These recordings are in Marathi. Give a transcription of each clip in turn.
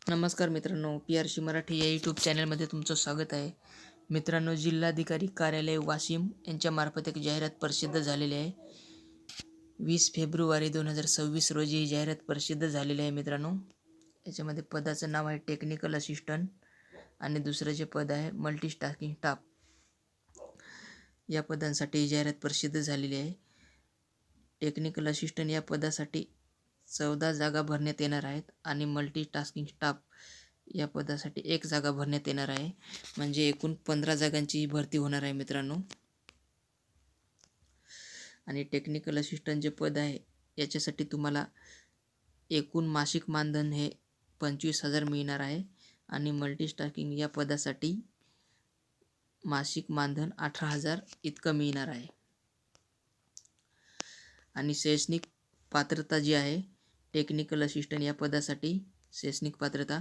नमस्कार मित्रांनो, PRC मराठी या यूट्यूब चॅनलमध्ये तुमचं स्वागत आहे. मित्रांनो, जिल्हाधिकारी कार्यालय वाशिम यांच्यामार्फत एक जाहिरात प्रसिद्ध झालेली आहे. 20 फेब्रुवारी 2026 रोजी ही जाहिरात प्रसिद्ध झालेली आहे. मित्रांनो, याच्यामध्ये पदाचं नाव आहे टेक्निकल असिस्टंट आणि दुसरं जे पद आहे मल्टीटास्किंग स्टाफ. या पदांसाठी ही जाहिरात प्रसिद्ध झालेली आहे. टेक्निकल असिस्टंट या पदासाठी 14 जागा भरण्यात येणार आहेत आणि मल्टीटास्किंग स्टाफ या पदासाठी 1 जागा भरण्यात येणार आहे. म्हणजे एकूण 15 जागांची भरती होणार आहे मित्रांनो. आणि टेक्निकल असिस्टंट जे पद आहे याच्यासाठी तुम्हाला एकूण मासिक मानधन हे 25,000 मिळणार आहे आणि मल्टीटास्किंग या पदासाठी मासिक मानधन 18,000 इतकं मिळणार आहे. आणि शैक्षणिक पात्रता जी आहे टेक्निकल असिस्टंट या पदासाठी शैक्षणिक पात्रता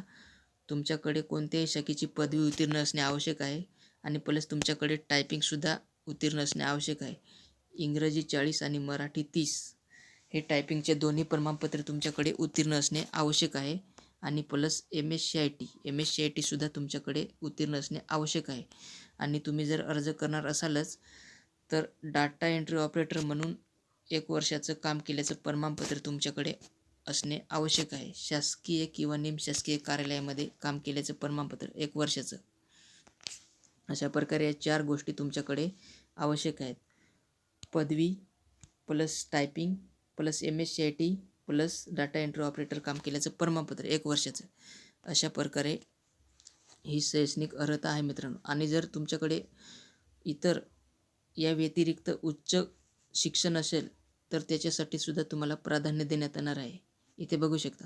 तुमच्याकडे कोणत्याही शाखेची पदवी उत्तीर्ण असणे आवश्यक आहे आणि प्लस तुमच्याकडे टायपिंगसुद्धा उत्तीर्ण असणे आवश्यक आहे. इंग्रजी 40 आणि मराठी 30 हे टायपिंगचे दोन्ही प्रमाणपत्र तुमच्याकडे उत्तीर्ण असणे आवश्यक आहे आणि प्लस MSCIT सुद्धा तुमच्याकडे उत्तीर्ण असणे आवश्यक आहे. आणि तुम्ही जर अर्ज करणार असालच तर डाटा एंट्री ऑपरेटर म्हणून 1 वर्षाचं काम केल्याचं प्रमाणपत्र तुमच्याकडे असणे आवश्यक आहे. शासकीय किंवा निमशासकीय कार्यालयामध्ये काम केल्याचं प्रमाणपत्र 1 वर्षाचं. अशा प्रकारे या 4 गोष्टी तुमच्याकडे आवश्यक आहेत. पदवी plus typing plus MSCIT plus data entry operator काम केल्याचं प्रमाणपत्र 1 वर्षाचं. अशा प्रकारे ही शैक्षणिक अर्हता आहे मित्रांनो. आणि जर तुमच्याकडे इतर या व्यतिरिक्त उच्च शिक्षण असेल तर त्याच्यासाठी सुद्धा तुम्हाला प्राधान्य देण्यात येणार आहे. इथे बघू शकता,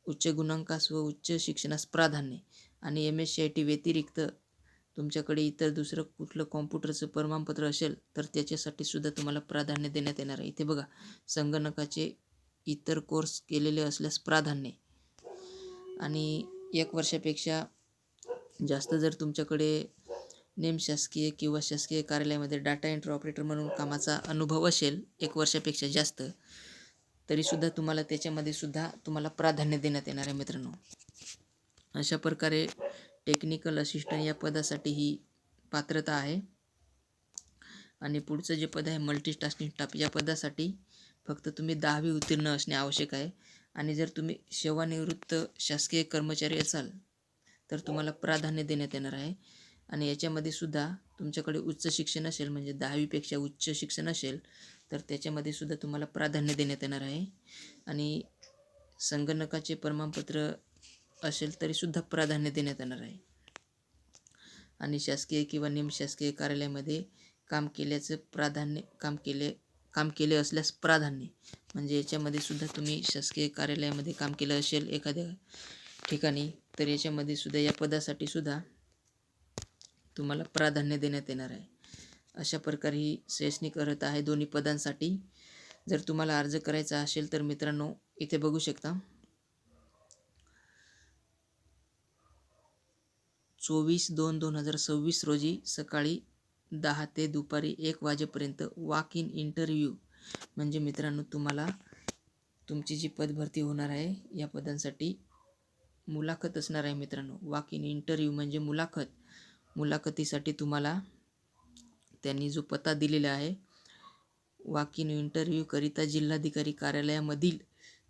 उच्च गुणांकास व उच्च शिक्षणास प्राधान्य. आणि MSCIT व्यतिरिक्त तुमच्याकडे इतर दुसरं कुठलं कॉम्प्युटरचं प्रमाणपत्र असेल तर त्याच्यासाठी सुद्धा तुम्हाला प्राधान्य देण्यात येणार आहे. इथे बघा, संगणकाचे इतर कोर्स केलेले असल्यास प्राधान्य. आणि 1 वर्षापेक्षा जास्त जर तुमच्याकडे निमशासकीय किंवा शासकीय कार्यालयामध्ये डाटा एंट्री ऑपरेटर म्हणून कामाचा अनुभव असेल 1 वर्षापेक्षा जास्त, तरीसुद्धा तुम्हाला त्याच्यामध्ये सुद्धा तुम्हाला प्राधान्य देण्यात येणार आहे मित्रांनो. अशा प्रकारे टेक्निकल असिस्टंट या पदासाठी ही पात्रता आहे. आणि पुढचं जे पद आहे मल्टीटास्किंग स्टाफ या पदासाठी फक्त तुम्ही 10वी उत्तीर्ण असणे आवश्यक आहे. आणि जर तुम्ही सेवानिवृत्त शासकीय कर्मचारी असाल तर तुम्हाला प्राधान्य देण्यात येणार आहे. आणि याच्यामध्ये सुद्धा तुमच्याकडे उच्च शिक्षण असेल, म्हणजे 10वीपेक्षा उच्च शिक्षण असेल तर त्याच्यामध्ये सुद्धा तुम्हाला प्राधान्य देण्यात येणार आहे. आणि संगणकाचे प्रमाणपत्र असेल तरीसुद्धा प्राधान्य देण्यात येणार आहे. आणि शासकीय किंवा निमशासकीय कार्यालयामध्ये काम केल्याचं प्राधान्य काम केले असल्यास प्राधान्य. म्हणजे याच्यामध्ये सुद्धा तुम्ही शासकीय कार्यालयामध्ये काम केलं असेल एखाद्या ठिकाणी तर याच्यामध्ये सुद्धा या पदासाठी सुद्धा तुम्हाला प्राधान्य देण्यात येणार आहे. अशा प्रकारे ही शैक्षणिक अर्हता आहे दोन्ही पदांसाठी. जर तुम्हाला अर्ज करायचा असेल तर मित्रांनो इथे बघू शकता, 24/2/2026 रोजी सकाळी 10 ते दुपारी 1 वाजेपर्यंत वॉक इन इंटरव्ह्यू. म्हणजे मित्रांनो तुम्हाला तुमची जी पदभरती होणार आहे या पदांसाठी मुलाखत असणार आहे मित्रांनो. वॉक इन इंटरव्ह्यू म्हणजे मुलाखत. मुलाखतीसाठी तुम्हाला त्यांनी जो पत्ता दिलेला आहे, वॉक इन इंटरव्ह्यूकरिता जिल्हाधिकारी कार्यालयामधील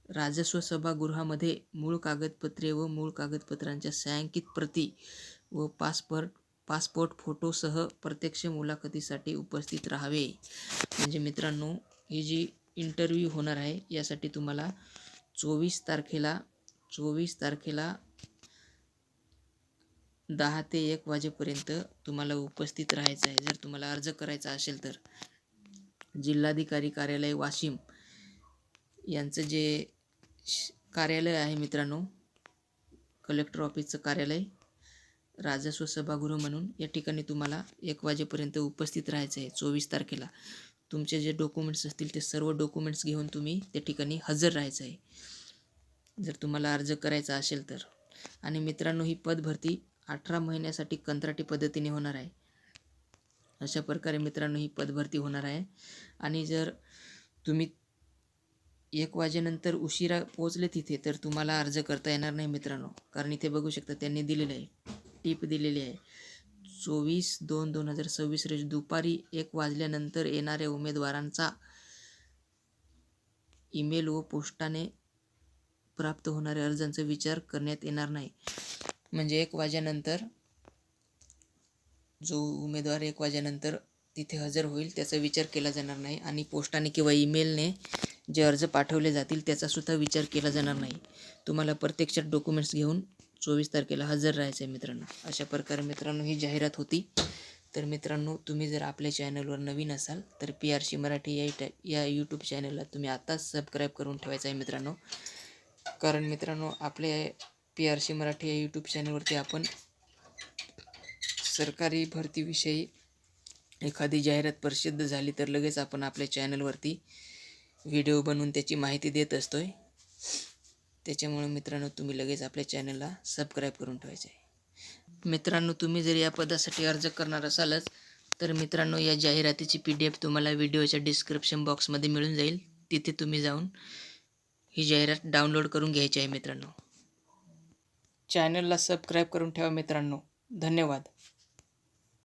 राजस्व सभागृहामध्ये मूळ कागदपत्रे व मूळ कागदपत्रांच्या छायांकित प्रती व पासपोर्ट फोटोसह प्रत्यक्ष मुलाखतीसाठी उपस्थित राहावे. म्हणजे मित्रांनो ही जी इंटरव्ह्यू होणार आहे यासाठी तुम्हाला 24 तारखेला 10 ते 1 वाजेपर्यंत तुम्हाला उपस्थित राहायचं आहे जर तुम्हाला अर्ज करायचा असेल तर. जिल्हाधिकारी कार्यालय वाशिम यांचं जे कार्यालय आहे मित्रांनो, कलेक्टर ऑफिसचं कार्यालय, राजस्व सभागृह म्हणून, या ठिकाणी तुम्हाला 1 वाजेपर्यंत उपस्थित राहायचं आहे 24 तारखेला. तुमचे जे डॉक्युमेंट्स असतील ते सर्व डॉक्युमेंट्स घेऊन तुम्ही त्या ठिकाणी हजर राहायचं आहे जर तुम्हाला अर्ज करायचा असेल तर. आणि मित्रांनो ही पदभरती 18 महिन्यासाठी कंत्राटी पद्धतीने होणार आहे. अशा प्रकारे मित्रांनो ही पदभरती होणार आहे. आणि जर तुम्ही 1 वाजेनंतर उशिरा पोहोचले तिथे तर तुम्हाला अर्ज करता येणार नाही मित्रांनो. कारण इथे बघू शकता त्यांनी दिलेलं आहे, टीप दिलेली आहे. 24/2/2026 रोजी दुपारी 1 वाजल्यानंतर येणाऱ्या उमेदवारांचा ईमेल व पोस्टाने प्राप्त होणाऱ्या अर्जांचा विचार करण्यात येणार नाही. म्हणजे 1 वाजेनंतर जो उमेदवार 1 वाजेनंतर तिथे हजर होईल त्याचा विचार केला जाणार नाही आणि पोस्टाने किंवा ईमेलने जे अर्ज पाठवले जातील त्याचासुद्धा विचार केला जाणार नाही. तुम्हाला प्रत्यक्षात डॉक्युमेंट्स घेऊन 24 तारखेला हजर राहायचं आहे मित्रांनो. अशा प्रकारे मित्रांनो ही जाहिरात होती. तर मित्रांनो तुम्ही जर आपल्या चॅनलवर नवीन असाल तर PRC मराठी या यूट्यूब चॅनलला तुम्ही आत्ताच सबस्क्राईब करून ठेवायचं आहे मित्रांनो. कारण मित्रांनो आपल्या PRC मराठी या यूट्यूब चॅनलवरती आपण सरकारी भरतीविषयी एखादी जाहिरात प्रसिद्ध झाली तर लगेच आपण आपल्या चॅनलवरती व्हिडिओ बनवून त्याची माहिती देत असतो आहे. त्याच्यामुळे मित्रांनो तुम्ही लगेच आपल्या चॅनलला सबस्क्राईब करून ठेवायचे आहे. मित्रांनो तुम्ही जर या पदासाठी अर्ज करणार असालच तर मित्रांनो या जाहिरातीची PDF तुम्हाला व्हिडिओच्या डिस्क्रिप्शन बॉक्समध्ये मिळून जाईल. तिथे तुम्ही जाऊन ही जाहिरात डाउनलोड करून घ्यायची आहे मित्रांनो. चॅनलला सबस्क्राईब करून ठेवा मित्रांनो. धन्यवाद.